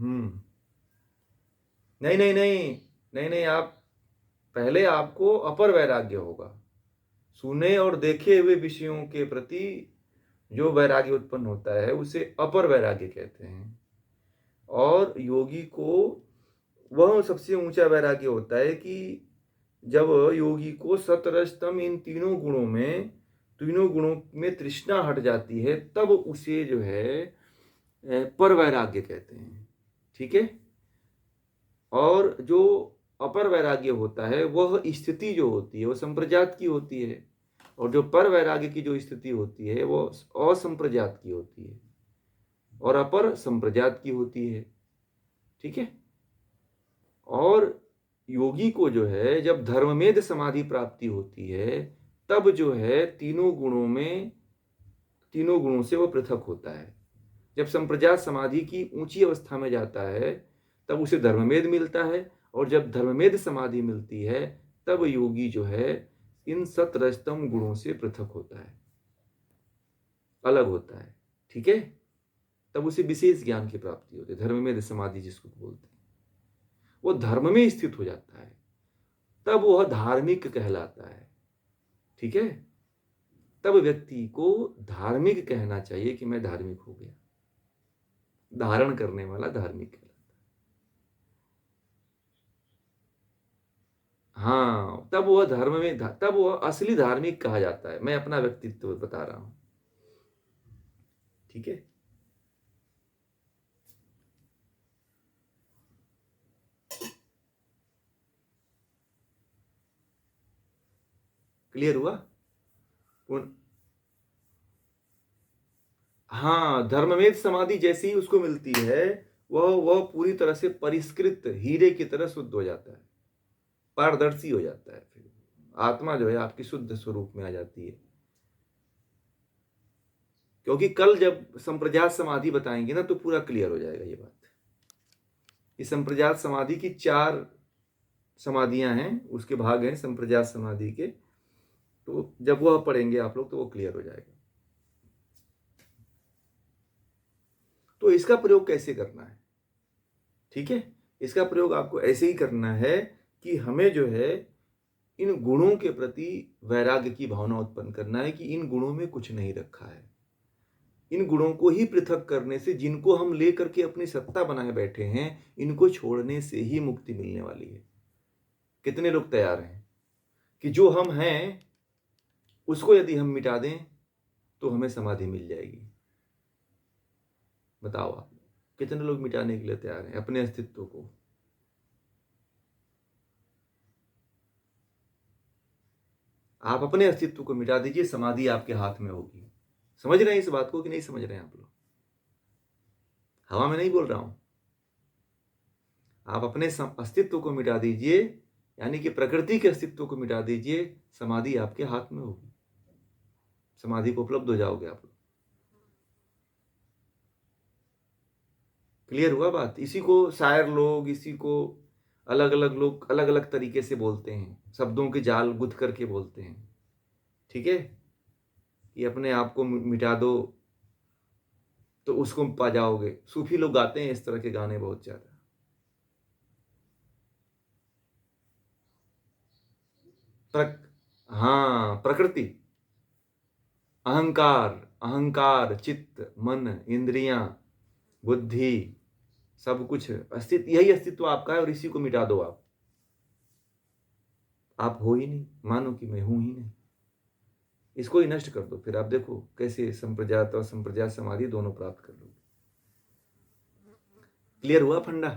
हम्म। नहीं नहीं नहीं, नहीं नहीं, आप पहले आपको अपर वैराग्य होगा। सुने और देखे हुए विषयों के प्रति जो वैराग्य उत्पन्न होता है उसे अपर वैराग्य कहते हैं। और योगी को वह सबसे ऊंचा वैराग्य होता है कि जब योगी को सतरजतम इन तीनों गुणों में तृष्णा हट जाती है, तब उसे जो है पर वैराग्य कहते हैं। ठीक है। और जो अपर वैराग्य होता है वह स्थिति जो होती है वो संप्रजात की होती है, और जो पर वैराग्य की जो स्थिति होती है वो असंप्रजात की होती है, और अपर संप्रजात की होती है। ठीक है। और योगी को जो है जब धर्ममेध समाधि प्राप्ति होती है, तब जो है तीनों गुणों से वो पृथक होता है। जब संप्रजात समाधि की ऊंची अवस्था में जाता है तब उसे धर्ममेध मिलता है, और जब धर्ममेध समाधि मिलती है तब योगी जो है इन सतरजतम गुणों से पृथक होता है, अलग होता है। ठीक है। तब उसे विशेष ज्ञान की प्राप्ति होती है, धर्ममेध समाधि जिसको बोलते हैं। वो धर्म में स्थित हो जाता है, तब वह धार्मिक कहलाता है। ठीक है। तब व्यक्ति को धार्मिक कहना चाहिए कि मैं धार्मिक हो गया। धारण करने वाला धार्मिक कहलाता है। हाँ, तब वह असली धार्मिक कहा जाता है। मैं अपना व्यक्तित्व बता रहा हूं। ठीक है। क्लियर हुआ? हाँ, धर्ममेध समाधि जैसी ही उसको मिलती है, वह पूरी तरह से परिष्कृत हीरे की तरह शुद्ध हो जाता है, पारदर्शी हो जाता है। फिर आत्मा जो है आपकी शुद्ध स्वरूप में आ जाती है। क्योंकि कल जब संप्रजात समाधि बताएंगे ना तो पूरा क्लियर हो जाएगा ये बात। इस संप्रजात समाधि की 4 समाधियां हैं, उसके भाग हैं संप्रजात समाधि के। तो जब वह पढ़ेंगे आप लोग तो वो क्लियर हो जाएगा। तो इसका प्रयोग कैसे करना है? ठीक है। इसका प्रयोग आपको ऐसे ही करना है कि हमें जो है इन गुणों के प्रति वैराग्य की भावना उत्पन्न करना है कि इन गुणों में कुछ नहीं रखा है। इन गुणों को ही पृथक करने से, जिनको हम लेकर के अपनी सत्ता बनाए बैठे हैं, इनको छोड़ने से ही मुक्ति मिलने वाली है। कितने लोग तैयार हैं कि जो हम हैं उसको यदि हम मिटा दें तो हमें समाधि मिल जाएगी? बताओ आप, कितने लोग मिटाने के लिए तैयार हैं अपने अस्तित्व को? आप अपने अस्तित्व को मिटा दीजिए, समाधि आपके हाथ में होगी। समझ रहे हैं इस बात को कि नहीं समझ रहे हैं आप लोग? हवा में नहीं बोल रहा हूं। आप अपने अस्तित्व को मिटा दीजिए, यानी कि प्रकृति के अस्तित्व को मिटा दीजिए, समाधि आपके हाथ में होगी। समाधि को उपलब्ध हो जाओगे आप लोग। क्लियर हुआ बात? इसी को शायर लोग, इसी को अलग अलग लोग अलग अलग तरीके से बोलते हैं, शब्दों के जाल गुथ करके बोलते हैं। ठीक है। कि अपने आप को मिटा दो तो उसको पा जाओगे। सूफी लोग गाते हैं इस तरह के गाने बहुत ज्यादा। हाँ, प्रकृति, अहंकार, अहंकार, चित्त, मन, इंद्रियां, बुद्धि, सब कुछ अस्तित्व, यही अस्तित्व आपका है, और इसी को मिटा दो आप हो ही नहीं, मानो कि मैं हूं ही नहीं। इसको ही नष्ट कर दो, फिर आप देखो कैसे संप्रजात और संप्रजात समाधि दोनों प्राप्त कर लोगे। क्लियर हुआ फंडा?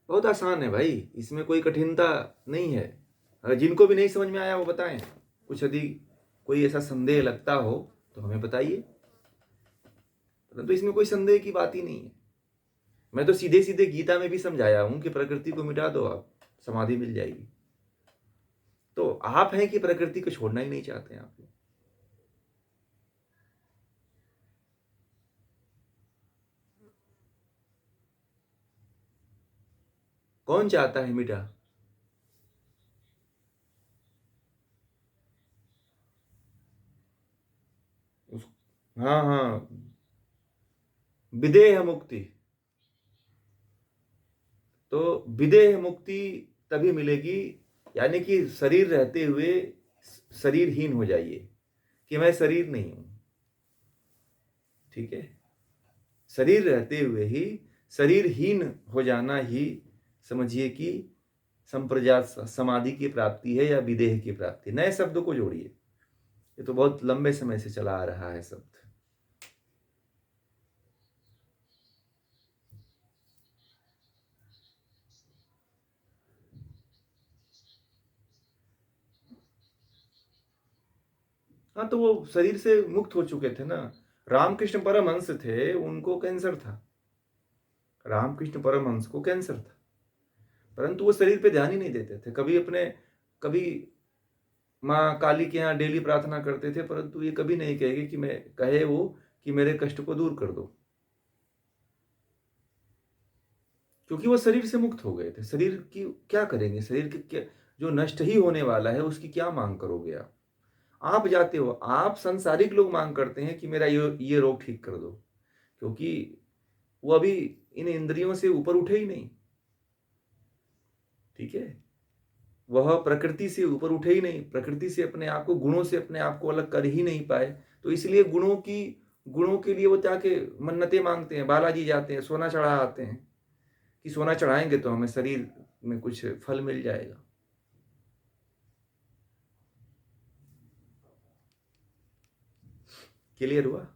बहुत आसान है भाई, इसमें कोई कठिनता नहीं है। अगर जिनको भी नहीं समझ में आया वो बताएं। कुछ यदि कोई ऐसा संदेह लगता हो तो हमें बताइए, परंतु इसमें कोई संदेह की बात ही नहीं है। मैं तो सीधे सीधे गीता में भी समझाया हूं कि प्रकृति को मिटा दो, आप समाधि मिल जाएगी। तो आप हैं कि प्रकृति को छोड़ना ही नहीं चाहते हैं आप लोग। कौन चाहता है मिटा? उस हाँ हाँ, विदेह मुक्ति। तो विदेह मुक्ति तभी मिलेगी, यानी कि शरीर रहते हुए शरीरहीन हो जाइए कि मैं शरीर नहीं हूं। ठीक है, शरीर रहते हुए ही शरीरहीन हो जाना ही समझिए कि संप्रजात समाधि की प्राप्ति है या विदेह की प्राप्ति। नए शब्दों को जोड़िए, ये तो बहुत लंबे समय से चला आ रहा है शब्द। हाँ, तो वो शरीर से मुक्त हो चुके थे ना। रामकृष्ण परमहंस थे, उनको कैंसर था। रामकृष्ण परमहंस को कैंसर था, परंतु वो शरीर पे ध्यान ही नहीं देते थे। कभी माँ काली के यहाँ डेली प्रार्थना करते थे, परंतु ये कभी नहीं कहेगी कि मैं कहे वो कि मेरे कष्ट को दूर कर दो, क्योंकि वो शरीर से मुक्त हो गए थे। शरीर की क्या करेंगे, शरीर के क्या, जो नष्ट ही होने वाला है उसकी क्या मांग करोगे आप जाते हो, आप संसारिक लोग मांग करते हैं कि मेरा ये रोग ठीक कर दो, क्योंकि वो अभी इन इंद्रियों से ऊपर उठे ही नहीं। ठीक है, वह प्रकृति से ऊपर उठे ही नहीं, प्रकृति से अपने आप को, गुणों से अपने आप को अलग कर ही नहीं पाए। तो इसलिए गुणों के लिए वो जाके मन्नतें मांगते हैं, बालाजी जाते हैं, सोना चढ़ा आते हैं कि सोना चढ़ाएंगे तो हमें शरीर में कुछ फल मिल जाएगा। क्लियर हुआ?